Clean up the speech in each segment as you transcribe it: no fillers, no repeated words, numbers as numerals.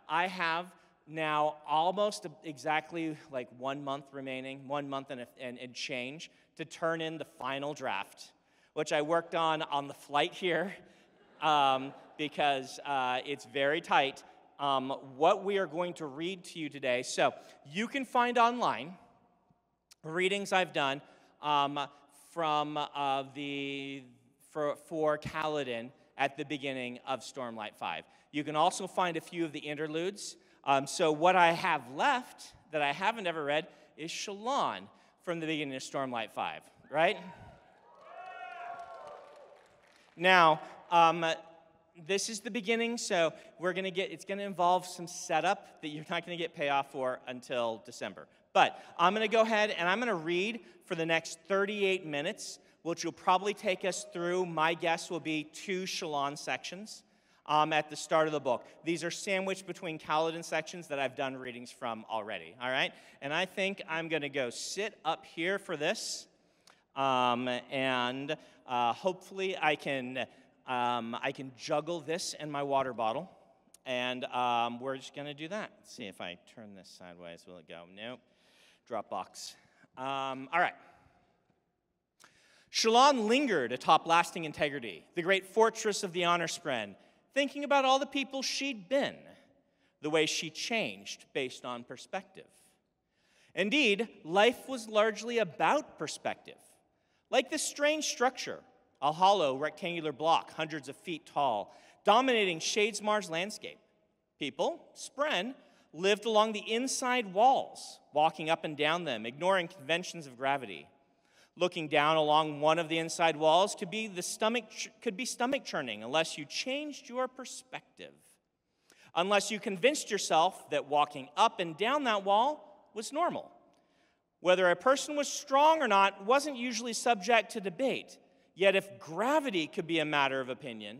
I have now almost exactly like 1 month remaining, 1 month and change, to turn in the final draft, which I worked on the flight here because it's very tight. What we are going to read to you today, so you can find online readings I've done from for Kaladin at the beginning of Stormlight 5. You can also find a few of the interludes. So what I have left that I haven't ever read is Shallan from the beginning of Stormlight 5, right? Now, this is the beginning, so it's going to involve some setup that you're not going to get payoff for until December. But I'm going to go ahead and I'm going to read for the next 38 minutes, which will probably take us through, my guess will be 2 Shallan sections. At the start of the book. These are sandwiched between Kaladin sections that I've done readings from already, all right? And I think I'm going to go sit up here for this, and hopefully I can juggle this in my water bottle, and we're just going to do that. Let's see if I turn this sideways. Will it go? Nope. Dropbox. All right. Shallan lingered atop lasting integrity, the great fortress of the honor spren, thinking about all the people she'd been, the way she changed based on perspective. Indeed, life was largely about perspective. Like this strange structure, a hollow rectangular block hundreds of feet tall, dominating Shadesmar's landscape. People, spren, lived along the inside walls, walking up and down them, ignoring conventions of gravity. Looking down along one of the inside walls could be stomach churning unless you changed your perspective. Unless you convinced yourself that walking up and down that wall was normal. Whether a person was strong or not wasn't usually subject to debate. Yet if gravity could be a matter of opinion,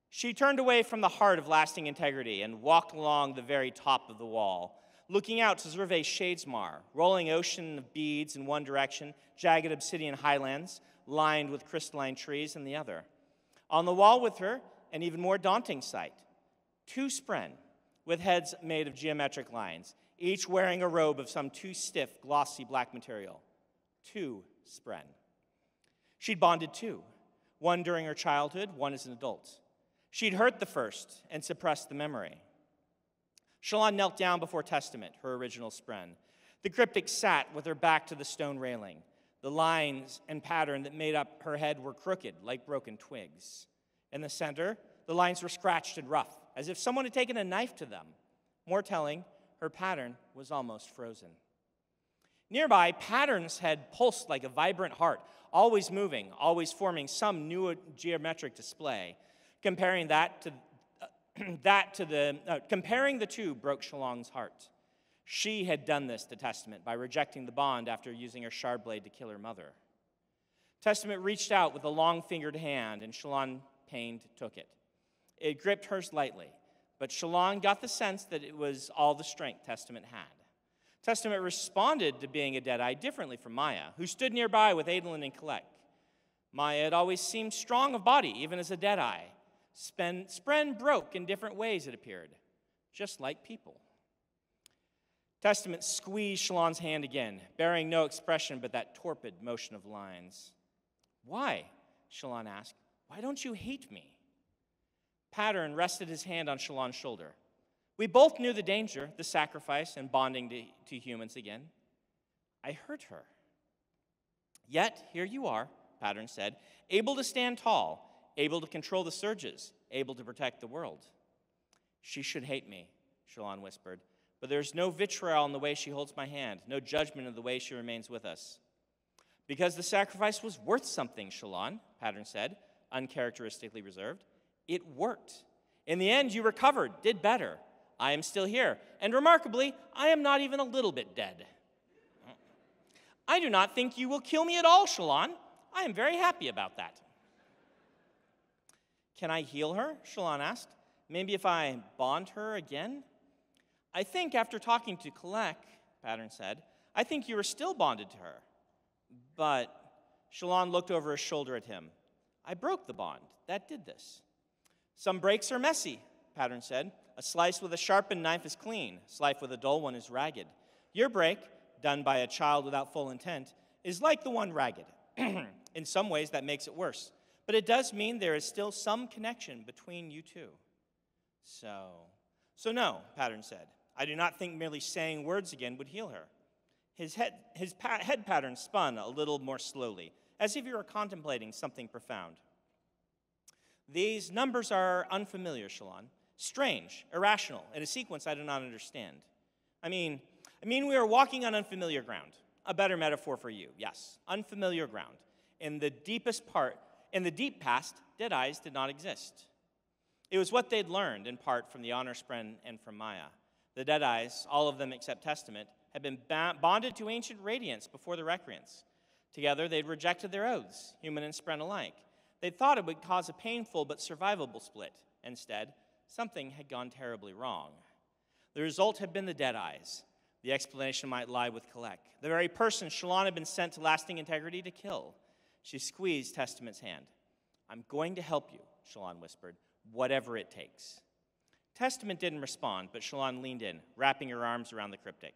she turned away from the heart of lasting integrity and walked along the very top of the wall, looking out to survey Shadesmar, rolling ocean of beads in one direction, jagged obsidian highlands lined with crystalline trees in the other. On the wall with her, an even more daunting sight, 2 spren with heads made of geometric lines, each wearing a robe of some too stiff, glossy black material. 2 spren. She'd bonded 2, one during her childhood, one as an adult. She'd hurt the first and suppressed the memory. Shallan knelt down before Testament, her original spren. The cryptic sat with her back to the stone railing. The lines and pattern that made up her head were crooked, like broken twigs. In the center, the lines were scratched and rough, as if someone had taken a knife to them. More telling, her pattern was almost frozen. Nearby, Pattern's head pulsed like a vibrant heart, always moving, always forming some new geometric display. Comparing the two broke Shallan's heart. She had done this to Testament by rejecting the bond after using her shard blade to kill her mother. Testament reached out with a long-fingered hand, and Shallan, pained, took it. It gripped hers lightly, but Shallan got the sense that it was all the strength Testament had. Testament responded to being a Deadeye differently from Maya, who stood nearby with Adolin and Kalek. Maya had always seemed strong of body, even as a Deadeye. Spren broke in different ways, it appeared, just like people. Testament squeezed Shallan's hand again, bearing no expression but that torpid motion of lines. Why? Shallan asked. Why don't you hate me? Pattern rested his hand on Shallan's shoulder. We both knew the danger, the sacrifice, and bonding to humans again. I hurt her. Yet, here you are, Pattern said, able to stand tall, able to control the surges, able to protect the world. She should hate me, Shallan whispered, but there's no vitriol in the way she holds my hand, no judgment of the way she remains with us. Because the sacrifice was worth something, Shallan, Pattern said, uncharacteristically reserved. It worked. In the end, you recovered, did better. I am still here, and remarkably, I am not even a little bit dead. I do not think you will kill me at all, Shallan. I am very happy about that. Can I heal her? Shallan asked. Maybe if I bond her again? I think after talking to Kalek, Pattern said, I think you are still bonded to her. But Shallan looked over his shoulder at him. I broke the bond. That did this. Some breaks are messy, Pattern said. A slice with a sharpened knife is clean. A slice with a dull one is ragged. Your break, done by a child without full intent, is like the one ragged. In some ways, that makes it worse. But it does mean there is still some connection between you two. So no, Pattern said. I do not think merely saying words again would heal her. His head pattern spun a little more slowly, as if he were contemplating something profound. These numbers are unfamiliar, Shalon. Strange, irrational, in a sequence I do not understand. I mean, we are walking on unfamiliar ground. A better metaphor for you, yes. Unfamiliar ground. In the deep past, dead eyes did not exist. It was what they'd learned, in part, from the Honor Spren and from Maya. The dead eyes, all of them except Testament, had been bonded to ancient radiance before the recreants. Together, they'd rejected their oaths, human and Spren alike. They thought it would cause a painful but survivable split. Instead, something had gone terribly wrong. The result had been the dead eyes. The explanation might lie with Kalek, the very person Shalon had been sent to lasting integrity to kill. She squeezed Testament's hand. I'm going to help you, Shalon whispered, whatever it takes. Testament didn't respond, but Shalon leaned in, wrapping her arms around the cryptic.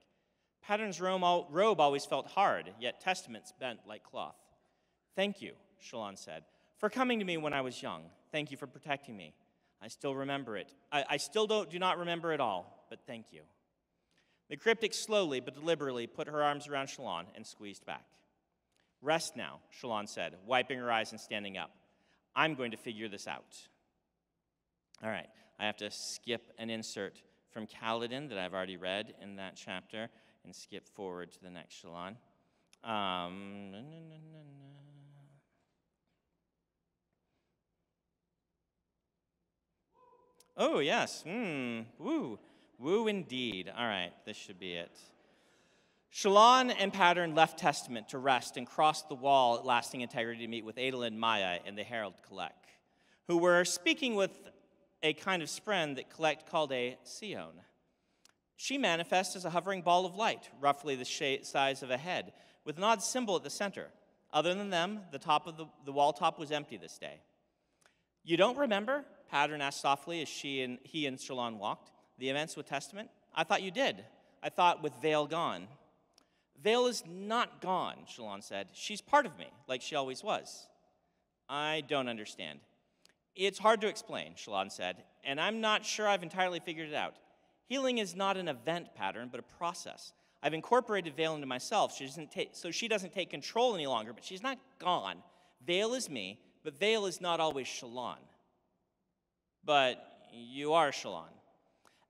Pattern's robe always felt hard, yet Testament's bent like cloth. Thank you, Shalon said, for coming to me when I was young. Thank you for protecting me. I still remember it. I still do not remember it all, but thank you. The cryptic slowly but deliberately put her arms around Shalon and squeezed back. Rest now, Shalon said, wiping her eyes and standing up. I'm going to figure this out. All right, I have to skip an insert from Kaladin that I've already read in that chapter and skip forward to the next Shalon. Oh, yes. Woo. Woo indeed. All right, this should be it. Shalon and Pattern left Testament to rest and crossed the wall at Lasting Integrity to meet with Adolin, Maya, and the Herald Kalek, who were speaking with a kind of spren that Kalek called a Sion. She manifests as a hovering ball of light, roughly the size of a head, with an odd symbol at the center. Other than them, the top of the wall top was empty this day. You don't remember? Pattern asked softly as he and Shalon walked. The events with Testament? I thought you did. I thought with Vale gone. Vale is not gone, Shalon said. She's part of me, like she always was. I don't understand. It's hard to explain, Shalon said, and I'm not sure I've entirely figured it out. Healing is not an event pattern, but a process. I've incorporated Vale into myself, so she doesn't take control any longer, but she's not gone. Vale is me, but Vale is not always Shalon. But you are Shalon.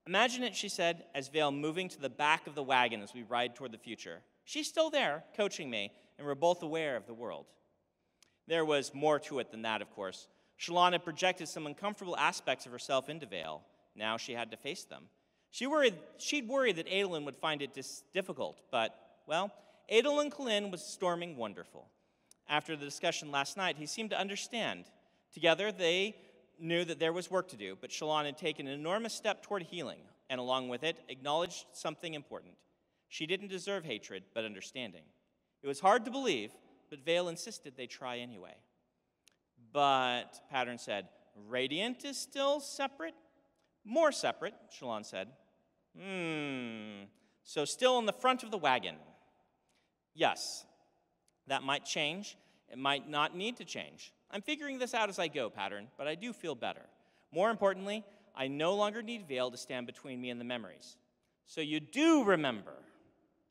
Imagine it, she said, as Vale moving to the back of the wagon as we ride toward the future. She's still there, coaching me, and we're both aware of the world. There was more to it than that, of course. Shalon had projected some uncomfortable aspects of herself into Vale. Now she had to face them. She'd worried that Adolin would find it difficult, but, well, Adolin Kalin was storming wonderful. After the discussion last night, he seemed to understand. Together, they knew that there was work to do, but Shalon had taken an enormous step toward healing, and along with it, acknowledged something important. She didn't deserve hatred, but understanding. It was hard to believe, but Vale insisted they try anyway. But, Pattern said, Radiant is still separate? More separate, Shalon said. So still in the front of the wagon. Yes, that might change. It might not need to change. I'm figuring this out as I go, Pattern, but I do feel better. More importantly, I no longer need Vale to stand between me and the memories. So you do remember?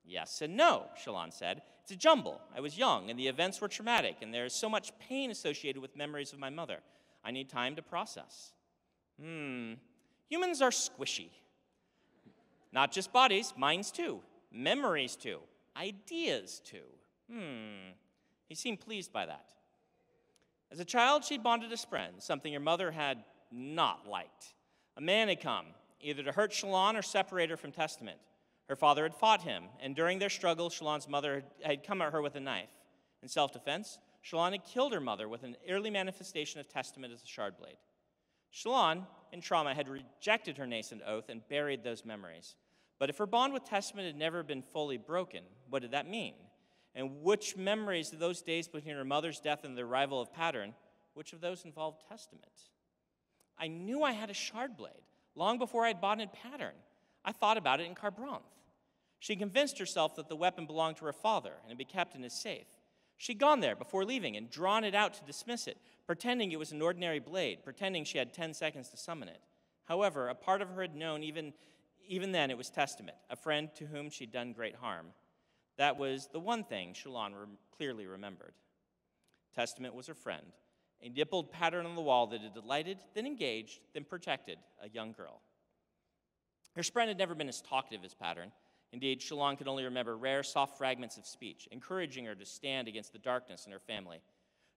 Yes and no, Shalon said. It's a jumble. I was young, and the events were traumatic, and there is so much pain associated with memories of my mother. I need time to process. Humans are squishy. Not just bodies, minds too. Memories too. Ideas too. He seemed pleased by that. As a child, she'd bonded a spren, something her mother had not liked. A man had come, either to hurt Shalon or separate her from Testament. Her father had fought him, and during their struggle, Shalon's mother had come at her with a knife. In self-defense, Shalon had killed her mother with an early manifestation of Testament as a shard blade. Shalon, in trauma, had rejected her nascent oath and buried those memories. But if her bond with Testament had never been fully broken, what did that mean? And which memories of those days between her mother's death and the arrival of Pattern, which of those involved Testament? I knew I had a shard blade, long before I had bought a pattern. I thought about it in Carbranth. She convinced herself that the weapon belonged to her father and had been kept in his safe. She'd gone there before leaving and drawn it out to dismiss it, pretending it was an ordinary blade, pretending she had 10 seconds to summon it. However, a part of her had known even then it was Testament, a friend to whom she'd done great harm. That was the one thing Shallan clearly remembered. Testament was her friend, a nippled pattern on the wall that had delighted, then engaged, then protected a young girl. Her friend had never been as talkative as Pattern. Indeed, Shallan could only remember rare, soft fragments of speech, encouraging her to stand against the darkness in her family.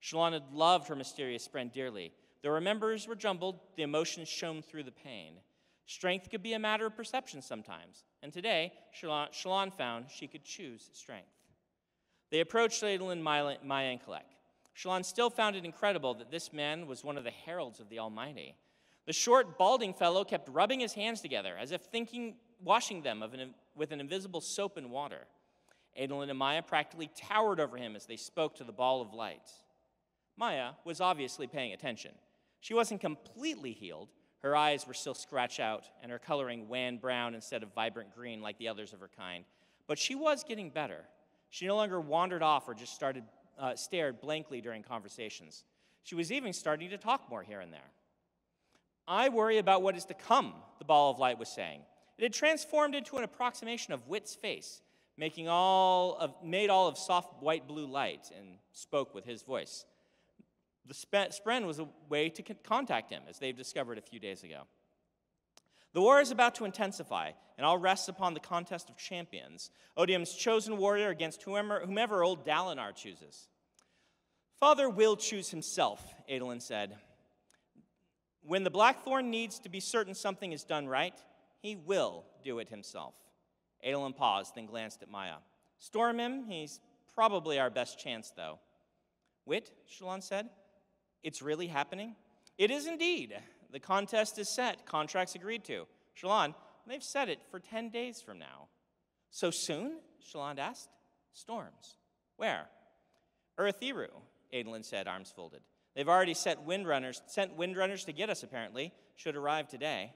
Shallan had loved her mysterious friend dearly. Though her memories were jumbled, the emotions shone through the pain. Strength could be a matter of perception sometimes, and today, Shallan found she could choose strength. They approached Adolin, Maya, and Kalek. Shallan still found it incredible that this man was one of the heralds of the Almighty. The short, balding fellow kept rubbing his hands together, as if washing them with an invisible soap and water. Adolin and Maya practically towered over him as they spoke to the ball of light. Maya was obviously paying attention. She wasn't completely healed. Her eyes were still scratched out, and her coloring wan brown instead of vibrant green like the others of her kind. But she was getting better. She no longer wandered off or just stared blankly during conversations. She was even starting to talk more here and there. I worry about what is to come, the ball of light was saying. It had transformed into an approximation of Wit's face, made all of soft white blue light, and spoke with his voice. The spren was a way to contact him, as they've discovered a few days ago. The war is about to intensify, and all rests upon the contest of champions, Odium's chosen warrior against whomever old Dalinar chooses. Father will choose himself, Adolin said. When the Blackthorn needs to be certain something is done right, he will do it himself. Adolin paused, then glanced at Maya. Storm him, he's probably our best chance, though. Wit, Shallan said. It's really happening? It is indeed. The contest is set, contracts agreed to. Shallan, they've set it for 10 days from now. So soon? Shallan asked. Storms. Where? Urithiru, Adolin said, arms folded. They've already sent windrunners to get us, apparently. Should arrive today.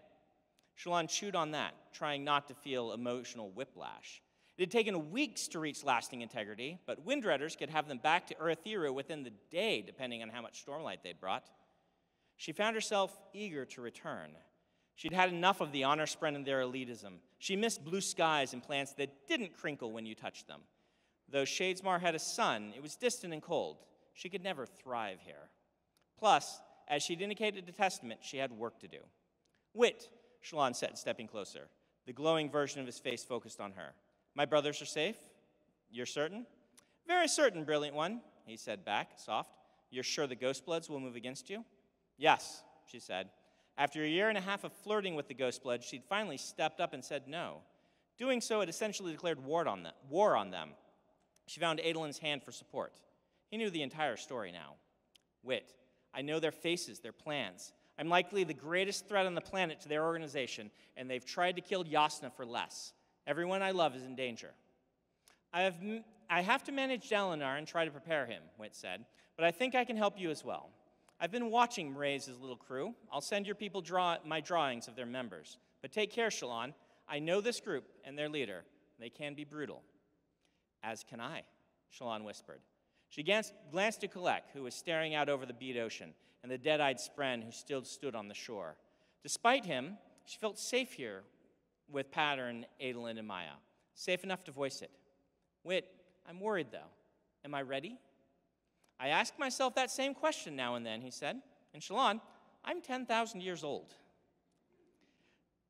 Shallan chewed on that, trying not to feel emotional whiplash. It had taken weeks to reach lasting integrity, but windrunners could have them back to Urithiru within the day, depending on how much stormlight they'd brought. She found herself eager to return. She'd had enough of the honor spren and their elitism. She missed blue skies and plants that didn't crinkle when you touched them. Though Shadesmar had a sun, it was distant and cold. She could never thrive here. Plus, as she'd indicated to Testament, she had work to do. Wit, Shallan said, stepping closer. The glowing version of his face focused on her. My brothers are safe? You're certain? Very certain, brilliant one, he said back, soft. You're sure the Ghostbloods will move against you? Yes, she said. After a year and a half of flirting with the Ghostbloods, she'd finally stepped up and said no. Doing so, it essentially declared war on them. She found Adolin's hand for support. He knew the entire story now. Wit, I know their faces, their plans. I'm likely the greatest threat on the planet to their organization, and they've tried to kill Yasna for less. Everyone I love is in danger. I have to manage Dalinar and try to prepare him, Wit said, but I think I can help you as well. I've been watching Mraize's little crew. I'll send your people my drawings of their members. But take care, Shallan. I know this group and their leader. They can be brutal. As can I, Shallan whispered. She glanced to Kalek, who was staring out over the bead ocean, and the dead-eyed spren who still stood on the shore. Despite him, she felt safe here with Pattern, Adolin, and Maya. Safe enough to voice it. Wit, I'm worried, though. Am I ready? I ask myself that same question now and then, he said. And Shallan, I'm 10,000 years old.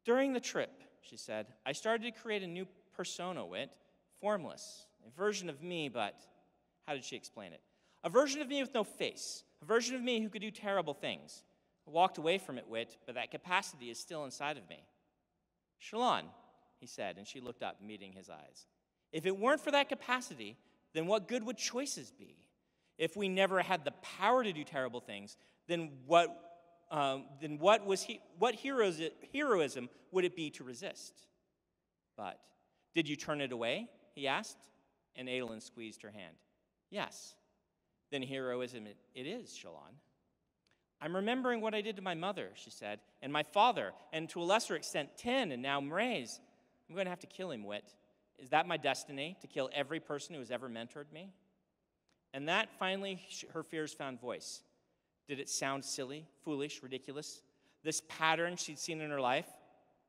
During the trip, she said, I started to create a new persona, Wit. Formless. A version of me, but how did she explain it? A version of me with no face. A version of me who could do terrible things. I walked away from it, Wit, but that capacity is still inside of me. Shallan, he said, and she looked up, meeting his eyes. If it weren't for that capacity, then what good would choices be? If we never had the power to do terrible things, then what heroism would it be to resist? But did you turn it away? He asked, and Adolin squeezed her hand. Yes. Then heroism it is, Shallan. I'm remembering what I did to my mother, she said, and my father, and to a lesser extent, Tin, and now Mraize. I'm going to have to kill him, Wit. Is that my destiny, to kill every person who has ever mentored me? And that, finally, her fears found voice. Did it sound silly, foolish, ridiculous? This pattern she'd seen in her life?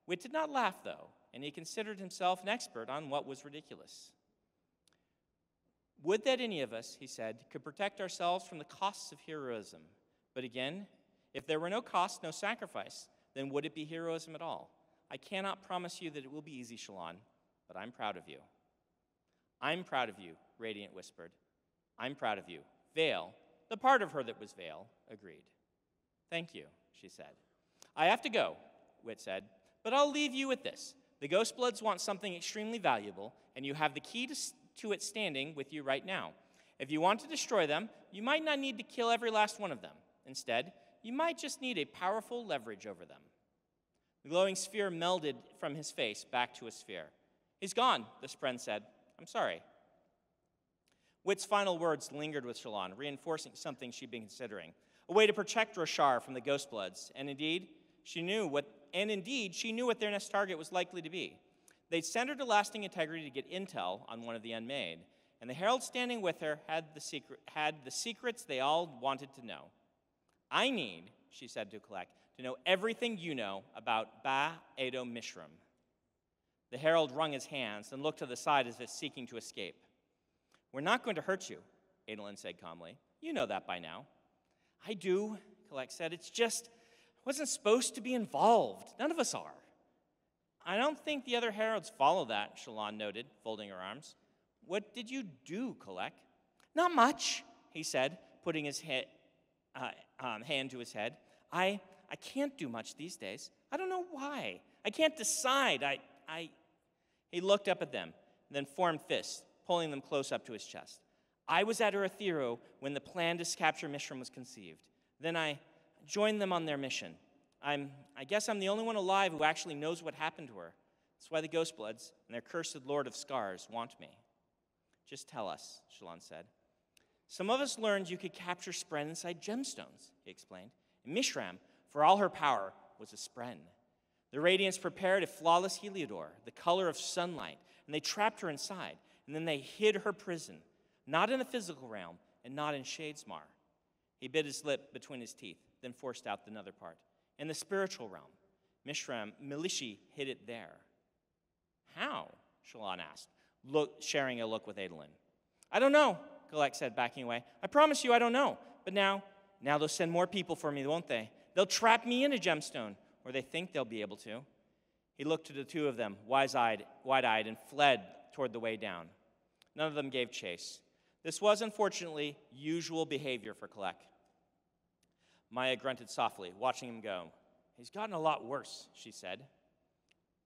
Wit did not laugh, though, and he considered himself an expert on what was ridiculous. Would that any of us, he said, could protect ourselves from the costs of heroism. But again, if there were no cost, no sacrifice, then would it be heroism at all? I cannot promise you that it will be easy, Shallan, but I'm proud of you. I'm proud of you, Radiant whispered. I'm proud of you. Vale, the part of her that was Vale, agreed. Thank you, she said. I have to go, Wit said, but I'll leave you with this. The Ghostbloods want something extremely valuable, and you have the key to it standing with you right now. If you want to destroy them, you might not need to kill every last one of them. Instead, you might just need a powerful leverage over them. The glowing sphere melded from his face back to a sphere. He's gone, the Spren said. I'm sorry. Wit's final words lingered with Shallan, reinforcing something she'd been considering. A way to protect Roshar from the Ghostbloods. And indeed, she knew what their next target was likely to be. They'd sent her to Lasting Integrity to get intel on one of the Unmade, and the Herald standing with her had the secrets they all wanted to know. I need, she said to Kalek, to know everything you know about Ba Edo Mishram. The Herald wrung his hands and looked to the side as if seeking to escape. We're not going to hurt you, Adolin said calmly. You know that by now. I do, Kalek said. It's just, I wasn't supposed to be involved. None of us are. I don't think the other Heralds follow that, Shallan noted, folding her arms. What did you do, Kalek? Not much, he said, putting his hand to his head. I can't do much these days. I don't know why. I can't decide. He looked up at them, then formed fists, pulling them close up to his chest. I was at Uruthero when the plan to capture Mishram was conceived. Then I joined them on their mission. I guess I'm the only one alive who actually knows what happened to her. That's why the Ghostbloods and their cursed Lord of Scars want me. Just tell us, Shallan said. Some of us learned you could capture Spren inside gemstones, he explained. And Mishram, for all her power, was a Spren. The Radiants prepared a flawless Heliodor, the color of sunlight, and they trapped her inside. And then they hid her prison, not in the physical realm and not in Shadesmar. He bit his lip between his teeth, then forced out another part. In the spiritual realm, Mishram, Milishi hid it there. How? Shallan asked, sharing a look with Adolin. I don't know, Kalek said, backing away. I promise you I don't know. But now they'll send more people for me, won't they? They'll trap me in a gemstone, or they think they'll be able to. He looked to the two of them, wide-eyed, and fled toward the way down. None of them gave chase. This was, unfortunately, usual behavior for Kalek. Maya grunted softly, watching him go. He's gotten a lot worse, she said.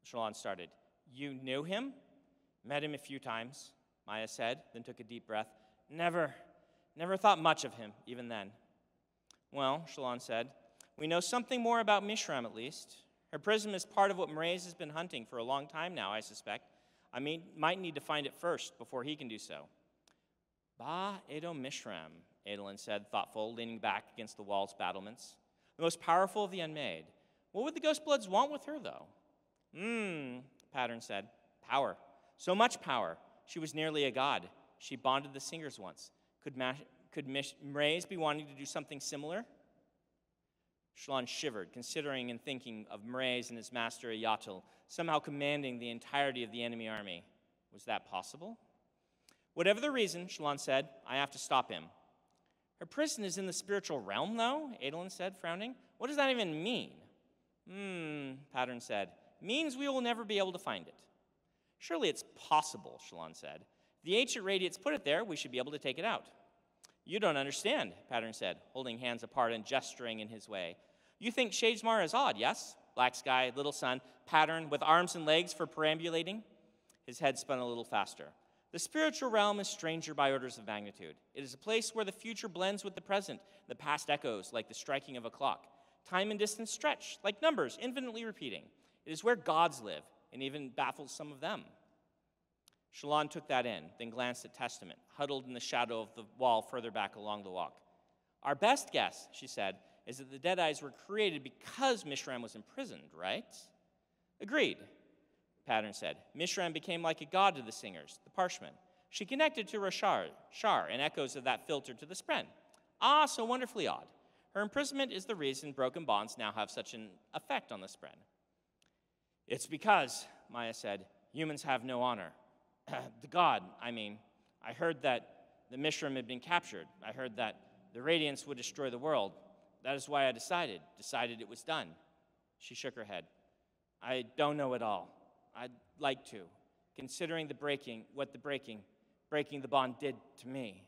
Shallan started. You knew him? Met him a few times, Maya said, then took a deep breath. Never thought much of him, even then. Well, Shallan said, we know something more about Mishram, at least. Her prism is part of what Mraize has been hunting for a long time now, I suspect. Might need to find it first before he can do so. Ba Edo Mishram, Adolin said, thoughtful, leaning back against the wall's battlements. The most powerful of the Unmade. What would the Ghostbloods want with her, though? Pattern said. Power. So much power. She was nearly a god. She bonded the singers once. Could Mraize be wanting to do something similar? Shallan shivered, considering and thinking of Mraize and his master Ayatul, somehow commanding the entirety of the enemy army. Was that possible? Whatever the reason, Shallan said, I have to stop him. Her prison is in the spiritual realm, though, Adolin said, frowning. What does that even mean? Pattern said. Means we will never be able to find it. Surely it's possible, Shallan said. If the ancient Radiants put it there, we should be able to take it out. You don't understand, Pattern said, holding hands apart and gesturing in his way. You think Shadesmar is odd, yes? Black sky, little sun, Pattern with arms and legs for perambulating. His head spun a little faster. The spiritual realm is stranger by orders of magnitude. It is a place where the future blends with the present. The past echoes like the striking of a clock. Time and distance stretch like numbers, infinitely repeating. It is where gods live, and even baffles some of them. Shallan took that in, then glanced at Testament, huddled in the shadow of the wall further back along the walk. Our best guess, she said, is that the Deadeyes were created because Mishram was imprisoned, right? Agreed, Pattern said. Mishram became like a god to the singers, the Parshmen. She connected to Roshar, and echoes of that filtered to the Spren. Ah, so wonderfully odd. Her imprisonment is the reason broken bonds now have such an effect on the Spren. It's because, Maya said, humans have no honor. The god, I mean. I heard that the Mishram had been captured. I heard that the Radiance would destroy the world. That is why I decided it was done. She shook her head. I don't know it all. I'd like to, considering what the breaking the bond did to me.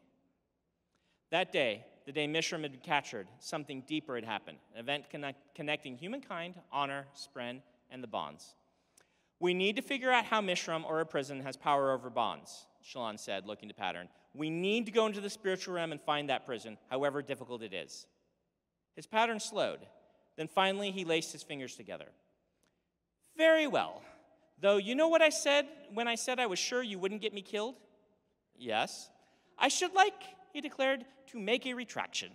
That day, the day Mishram had been captured, something deeper had happened, an event connecting humankind, honor, Spren, and the bonds. We need to figure out how Mishram or a prison has power over bonds, Shallan said, looking to Pattern. We need to go into the spiritual realm and find that prison, however difficult it is. His Pattern slowed. Then finally, he laced his fingers together. Very well. Though you know what I said when I said I was sure you wouldn't get me killed? Yes. I should like, he declared, to make a retraction.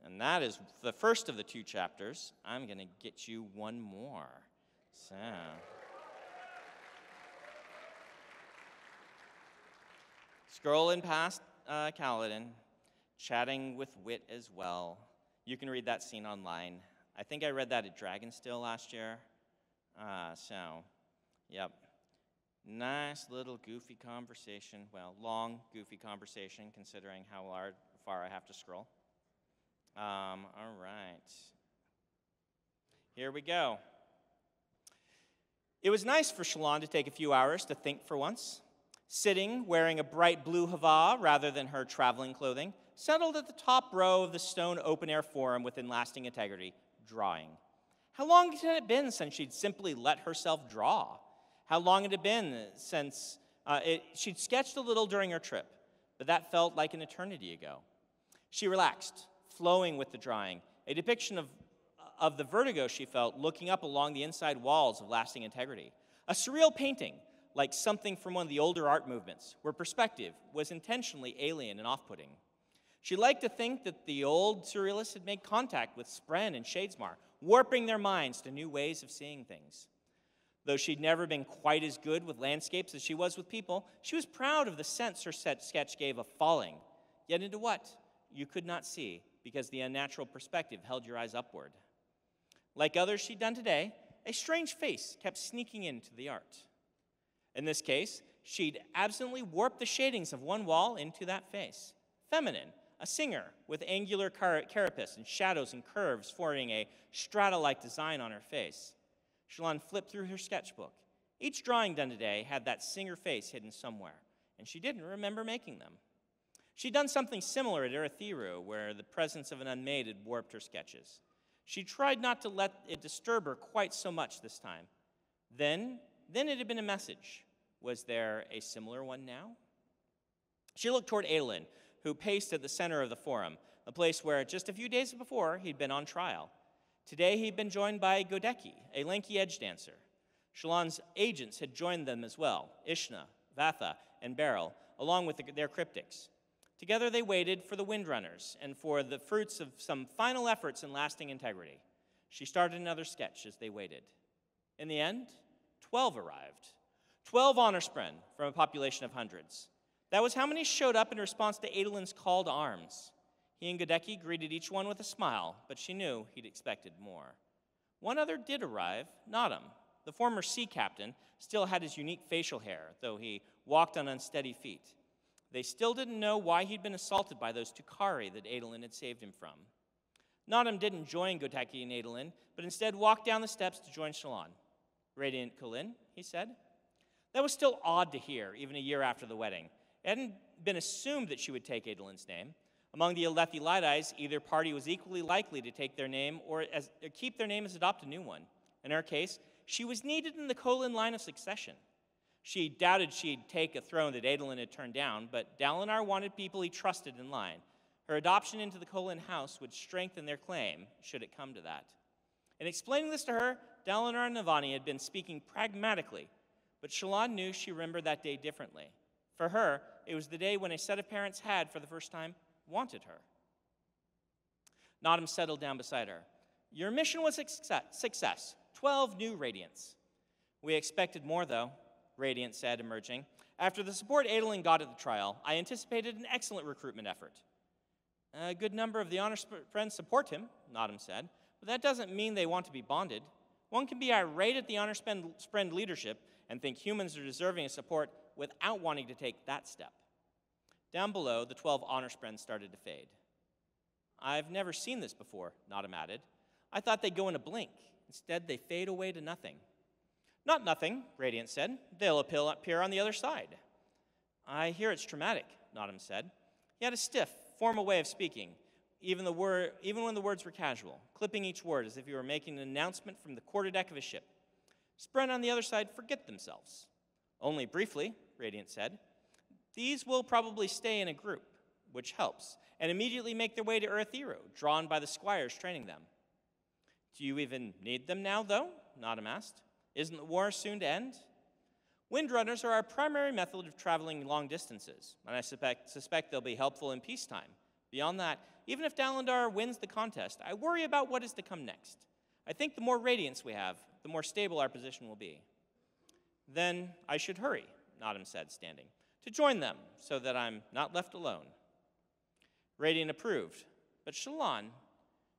And that is the first of the 2 chapters. I'm going to get you one more. So, scrolling past Kaladin, chatting with Wit as well. You can read that scene online. I think I read that at Dragonstill last year. Yep. Nice little goofy conversation. Well, long, goofy conversation, considering how far I have to scroll. All right. Here we go. It was nice for Shallan to take a few hours to think for once. Sitting, wearing a bright blue hava rather than her traveling clothing, settled at the top row of the stone open-air forum within lasting integrity, drawing. How long had it been since she'd simply let herself draw? How long had it been since she'd sketched a little during her trip, but that felt like an eternity ago. She relaxed, flowing with the drawing, a depiction of the vertigo she felt looking up along the inside walls of lasting integrity. A surreal painting, like something from one of the older art movements, where perspective was intentionally alien and off-putting. She liked to think that the old surrealists had made contact with Spren and Shadesmar, warping their minds to new ways of seeing things. Though she'd never been quite as good with landscapes as she was with people, she was proud of the sense her sketch gave of falling, yet into what? You could not see, because the unnatural perspective held your eyes upward. Like others she'd done today, a strange face kept sneaking into the art. In this case, she'd absently warped the shadings of one wall into that face. Feminine, a singer with angular carapace and shadows and curves forming a strata-like design on her face. Shallan flipped through her sketchbook. Each drawing done today had that singer face hidden somewhere, and she didn't remember making them. She'd done something similar at Erethiru, where the presence of an unmade had warped her sketches. She tried not to let it disturb her quite so much this time. Then it had been a message. Was there a similar one now? She looked toward Adolin, who paced at the center of the forum, a place where just a few days before he'd been on trial. Today he'd been joined by Godeki, a lanky edge dancer. Shallan's agents had joined them as well, Ishna, Vatha, and Beryl, along with their cryptics. Together they waited for the Windrunners and for the fruits of some final efforts in lasting integrity. She started another sketch as they waited. In the end, 12 arrived. 12 honor spren from a population of hundreds. That was how many showed up in response to Adolin's call to arms. He and Godeki greeted each one with a smile, but she knew he'd expected more. One other did arrive, Nodam. The former sea captain still had his unique facial hair, though he walked on unsteady feet. They still didn't know why he'd been assaulted by those Tukari that Adolin had saved him from. Nodam didn't join Godeki and Adolin, but instead walked down the steps to join Shallan. Radiant Kholin, he said. That was still odd to hear, even a year after the wedding. It hadn't been assumed that she would take Adolin's name. Among the Alethi Lighties, either party was equally likely to take their name or keep their name as adopt a new one. In her case, she was needed in the Kholin line of succession. She doubted she'd take a throne that Adolin had turned down, but Dalinar wanted people he trusted in line. Her adoption into the Kholin house would strengthen their claim, should it come to that. In explaining this to her, Dalinar and Navani had been speaking pragmatically, but Shallan knew she remembered that day differently. For her, it was the day when a set of parents had, for the first time, wanted her. Nodam settled down beside her. Your mission was a success. 12 new Radiants. We expected more, though, Radiant said, emerging. After the support Adolin got at the trial, I anticipated an excellent recruitment effort. A good number of the Honor Friends support him, Nodam said, but that doesn't mean they want to be bonded. One can be irate at the Honor Friend leadership and think humans are deserving of support without wanting to take that step. Down below, the 12 Honor Friends started to fade. I've never seen this before, Nodam added. I thought they'd go in a blink. Instead, they fade away to nothing. Not nothing, Radiant said. They'll appear on the other side. I hear it's traumatic, Nodam said. He had a stiff, formal way of speaking, even when the words were casual, clipping each word as if he were making an announcement from the quarterdeck of a ship. Spren on the other side forget themselves. Only briefly, Radiant said. These will probably stay in a group, which helps, and immediately make their way to Earthero, drawn by the squires training them. Do you even need them now, though? Nodam asked. Isn't the war soon to end? Windrunners are our primary method of traveling long distances, and I suspect they'll be helpful in peacetime. Beyond that, even if Dalandar wins the contest, I worry about what is to come next. I think the more Radiants we have, the more stable our position will be. Then I should hurry, Nodam said, standing, to join them so that I'm not left alone. Radiant approved, but Shallan,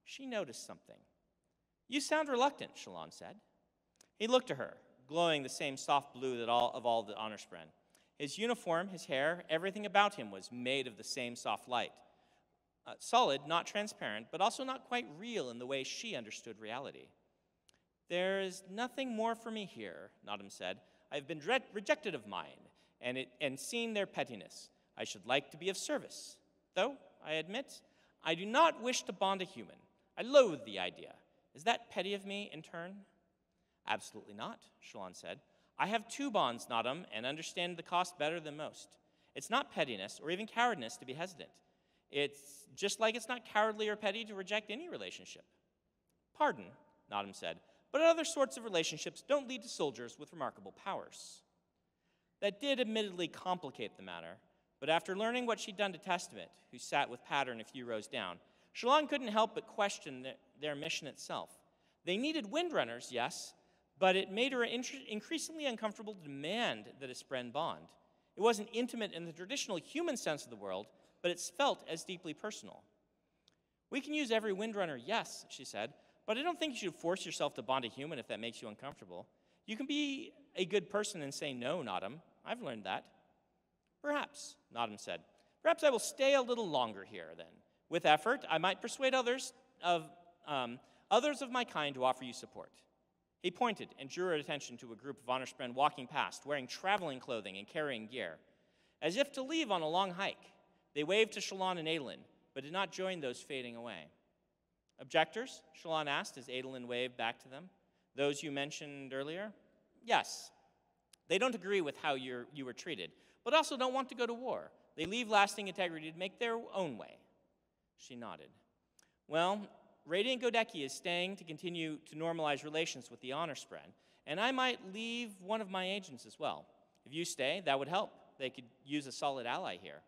she noticed something. You sound reluctant, Shallan said. He looked at her, glowing the same soft blue of all the Honor Spren. His uniform, his hair, everything about him was made of the same soft light. Solid, not transparent, but also not quite real in the way she understood reality. There is nothing more for me here, Nodam said. I've been rejected of mine, and seen their pettiness. I should like to be of service. Though, I admit, I do not wish to bond a human. I loathe the idea. Is that petty of me, in turn? Absolutely not, Shallan said. I have 2 bonds, Nodam, and understand the cost better than most. It's not pettiness or even cowardness to be hesitant. It's just like it's not cowardly or petty to reject any relationship. Pardon, Nodam said, but other sorts of relationships don't lead to soldiers with remarkable powers. That did admittedly complicate the matter, but after learning what she'd done to Testament, who sat with Pattern a few rows down, Shallan couldn't help but question their mission itself. They needed Windrunners, yes, but it made her increasingly uncomfortable to demand that a Spren bond. It wasn't intimate in the traditional human sense of the world, but it's felt as deeply personal. We can use every Windrunner, yes, she said, but I don't think you should force yourself to bond a human if that makes you uncomfortable. You can be a good person and say no, Nodam. I've learned that. Perhaps, Nodam said. Perhaps I will stay a little longer here, then. With effort, I might persuade others of my kind to offer you support. He pointed and drew her attention to a group of Honor Spren walking past, wearing traveling clothing and carrying gear. As if to leave on a long hike, they waved to Shallan and Adolin, but did not join those fading away. Objectors? Shallan asked as Adolin waved back to them. Those you mentioned earlier? Yes. They don't agree with how you were treated, but also don't want to go to war. They leave lasting integrity to make their own way. She nodded. Well, Radiant Godeki is staying to continue to normalize relations with the Honor Spren, and I might leave one of my agents as well. If you stay, that would help. They could use a solid ally here.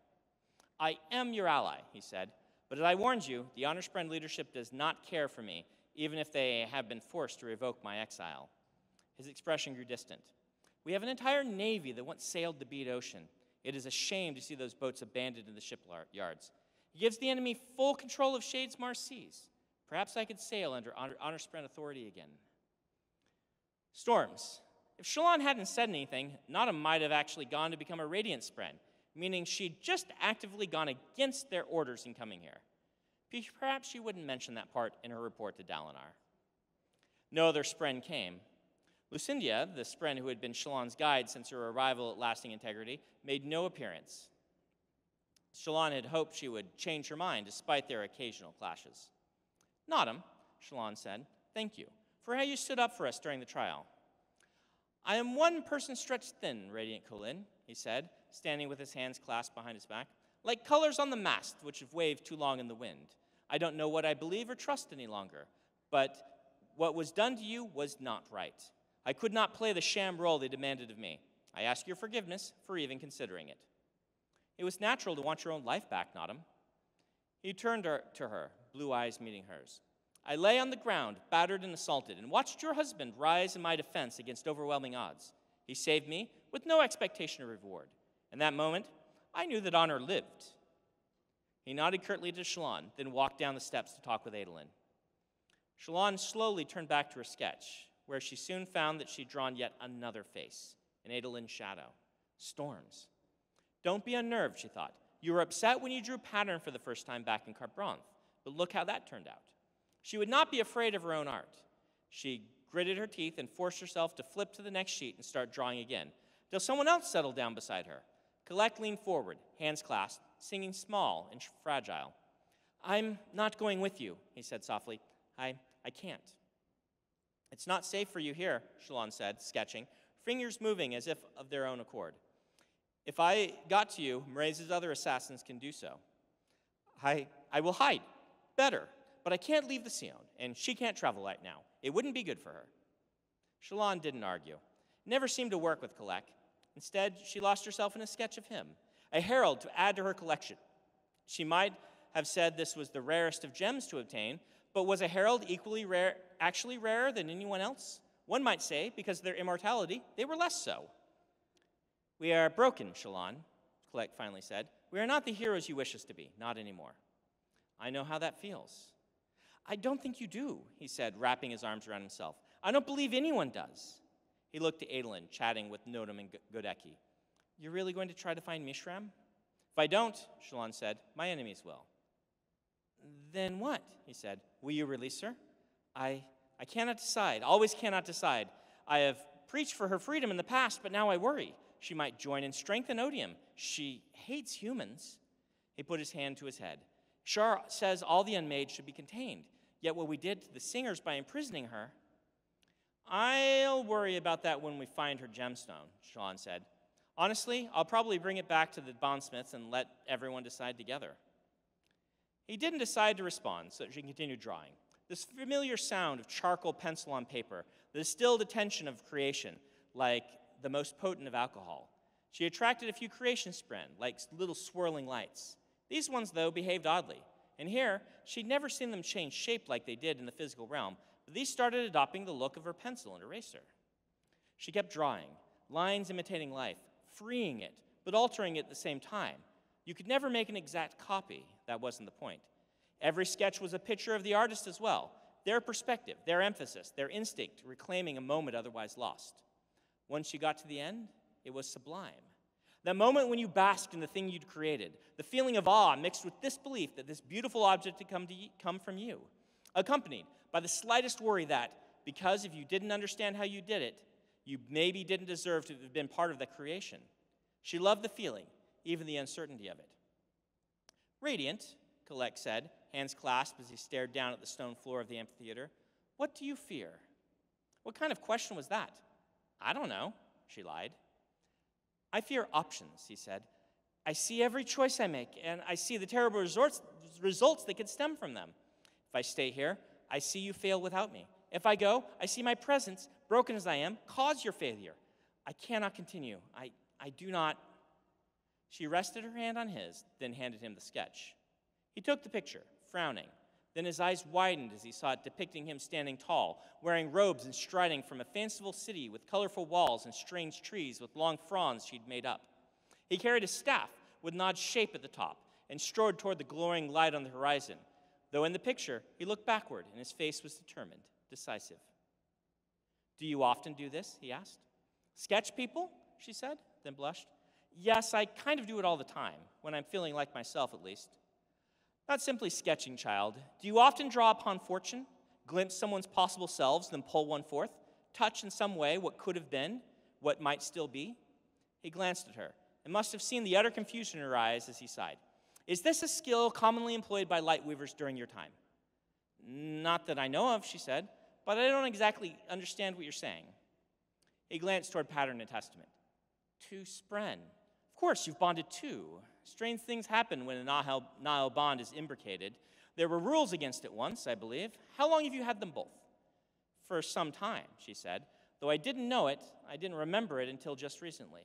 I am your ally, he said, but as I warned you, the Honor Spren leadership does not care for me, even if they have been forced to revoke my exile. His expression grew distant. We have an entire navy that once sailed the Bead Ocean. It is a shame to see those boats abandoned in the shipyards. He gives the enemy full control of Shadesmar seas. Perhaps I could sail under Honor Spren authority again. Storms. If Shallan hadn't said anything, Nodam might have actually gone to become a Radiant Spren, meaning she'd just actively gone against their orders in coming here. Perhaps she wouldn't mention that part in her report to Dalinar. No other Spren came. Lucindia, the Spren who had been Shallan's guide since her arrival at Lasting Integrity, made no appearance. Shallan had hoped she would change her mind despite their occasional clashes. Nodam, Shallan said, thank you for how you stood up for us during the trial. I am one person stretched thin, Radiant Kholin, he said, standing with his hands clasped behind his back, like colors on the mast which have waved too long in the wind. I don't know what I believe or trust any longer, but what was done to you was not right. I could not play the sham role they demanded of me. I ask your forgiveness for even considering it. It was natural to want your own life back, Nodam. He turned to her, blue eyes meeting hers. I lay on the ground, battered and assaulted, and watched your husband rise in my defense against overwhelming odds. He saved me with no expectation of reward. In that moment, I knew that honor lived. He nodded curtly to Shallan, then walked down the steps to talk with Adolin. Shallan slowly turned back to her sketch, where she soon found that she'd drawn yet another face, an Adolin's shadow. Storms. Don't be unnerved, she thought. You were upset when you drew pattern for the first time back in Carbranth, but look how that turned out. She would not be afraid of her own art. She gritted her teeth and forced herself to flip to the next sheet and start drawing again, till someone else settled down beside her. Collect leaned forward, hands clasped, singing small and fragile. I'm not going with you, he said softly. I can't. It's not safe for you here, Shallan said, sketching, fingers moving as if of their own accord. If I got to you, Mraize's other assassins can do so. I will hide. Better. But I can't leave the Sion, and she can't travel right now. It wouldn't be good for her. Shallan didn't argue. It never seemed to work with Kalek. Instead, she lost herself in a sketch of him, a herald to add to her collection. She might have said this was the rarest of gems to obtain, but was a herald equally rare, actually rarer than anyone else? One might say, because of their immortality, they were less so. We are broken, Shallan, Kalek finally said. We are not the heroes you wish us to be, not anymore. I know how that feels. I don't think you do, he said, wrapping his arms around himself. I don't believe anyone does. He looked to Adolin, chatting with Nodum and Godeki. You're really going to try to find Mishram? If I don't, Shallan said, my enemies will. Then what? He said. Will you release her? I cannot decide, always cannot decide. I have preached for her freedom in the past, but now I worry. She might join in strength and odium. She hates humans. He put his hand to his head. Shar says all the unmade should be contained. Yet what we did to the singers by imprisoning her, I'll worry about that when we find her gemstone, Shallan said. Honestly, I'll probably bring it back to the bondsmiths and let everyone decide together. He didn't decide to respond, so she continued drawing. This familiar sound of charcoal pencil on paper, the distilled attention of creation, like the most potent of alcohol. She attracted a few creation spren, like little swirling lights. These ones, though, behaved oddly. And here, she'd never seen them change shape like they did in the physical realm, but these started adopting the look of her pencil and eraser. She kept drawing, lines imitating life, freeing it, but altering it at the same time. You could never make an exact copy. That wasn't the point. Every sketch was a picture of the artist as well, their perspective, their emphasis, their instinct, reclaiming a moment otherwise lost. Once you got to the end, it was sublime. That moment when you basked in the thing you'd created, the feeling of awe mixed with disbelief that this beautiful object had come from you, accompanied by the slightest worry that, because if you didn't understand how you did it, you maybe didn't deserve to have been part of the creation. She loved the feeling, even the uncertainty of it. Radiant, Kalek said, hands clasped as he stared down at the stone floor of the amphitheater. What do you fear? What kind of question was that? I don't know, she lied. I fear options, he said. I see every choice I make, and I see the terrible results that could stem from them. If I stay here, I see you fail without me. If I go, I see my presence, broken as I am, cause your failure. I cannot continue. I do not. She rested her hand on his, then handed him the sketch. He took the picture, frowning. Then his eyes widened as he saw it depicting him standing tall, wearing robes and striding from a fanciful city with colorful walls and strange trees with long fronds she'd made up. He carried a staff with an odd shape at the top and strode toward the glowing light on the horizon, though in the picture he looked backward and his face was determined, decisive. Do you often do this? He asked. Sketch people? She said, then blushed. Yes, I kind of do it all the time, when I'm feeling like myself at least. Not simply sketching, child. Do you often draw upon fortune, glimpse someone's possible selves, then pull one forth, touch in some way what could have been, what might still be? He glanced at her and must have seen the utter confusion in her eyes as he sighed. Is this a skill commonly employed by light weavers during your time? Not that I know of, she said, but I don't exactly understand what you're saying. He glanced toward pattern and testament. To Spren. Of course, you've bonded too. Strange things happen when a Nihil bond is imbricated. There were rules against it once, I believe. How long have you had them both? For some time, she said. Though I didn't know it, I didn't remember it until just recently.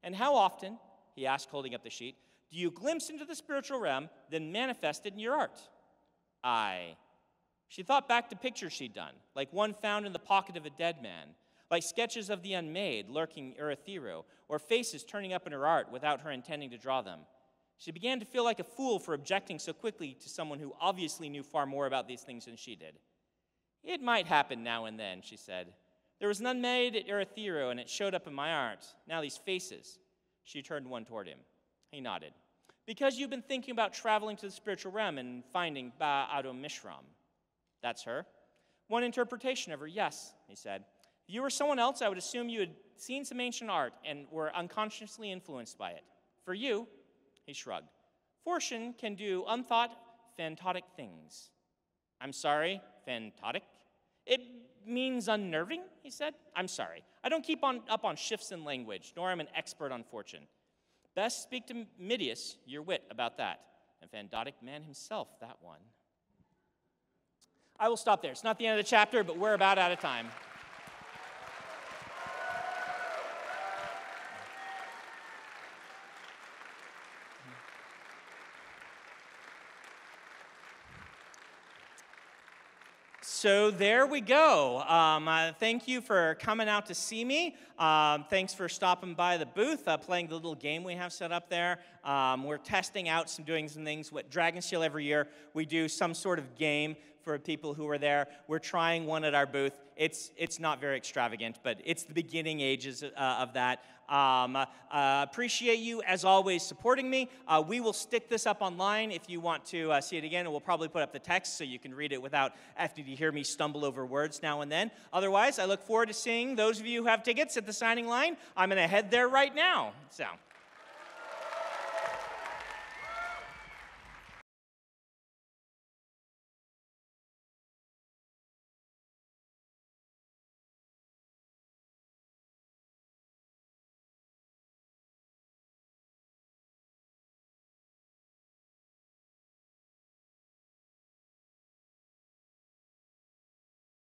And how often, he asked, holding up the sheet, do you glimpse into the spiritual realm, then manifest it in your art? Aye. She thought back to pictures she'd done, like one found in the pocket of a dead man, like sketches of the unmade lurking Erythero, or faces turning up in her art without her intending to draw them. She began to feel like a fool for objecting so quickly to someone who obviously knew far more about these things than she did. It might happen now and then, she said. There was an unmade Erythero, and it showed up in my art. Now these faces. She turned one toward him. He nodded. Because you've been thinking about traveling to the spiritual realm and finding Ba-Adom Mishram. That's her. One interpretation of her, yes, he said. If you were someone else, I would assume you had seen some ancient art and were unconsciously influenced by it. For you, he shrugged, fortune can do unthought, fantotic things. I'm sorry, fantotic? It means unnerving, he said. I'm sorry. I don't keep up on shifts in language, nor am an expert on fortune. Best speak to Midias, your wit, about that. And fantotic man himself, that one. I will stop there. It's not the end of the chapter, but we're about out of time. So there we go. Thank you for coming out to see me. Thanks for stopping by the booth, playing the little game we have set up there. We're testing out doing some things. With Dragonsteel every year, we do some sort of game for people who are there. We're trying one at our booth. It's not very extravagant, but it's the beginning ages of that. Appreciate you, as always, supporting me. We will stick this up online if you want to see it again, and we'll probably put up the text so you can read it without having to hear me stumble over words now and then. Otherwise, I look forward to seeing those of you who have tickets at the signing line. I'm going to head there right now. So.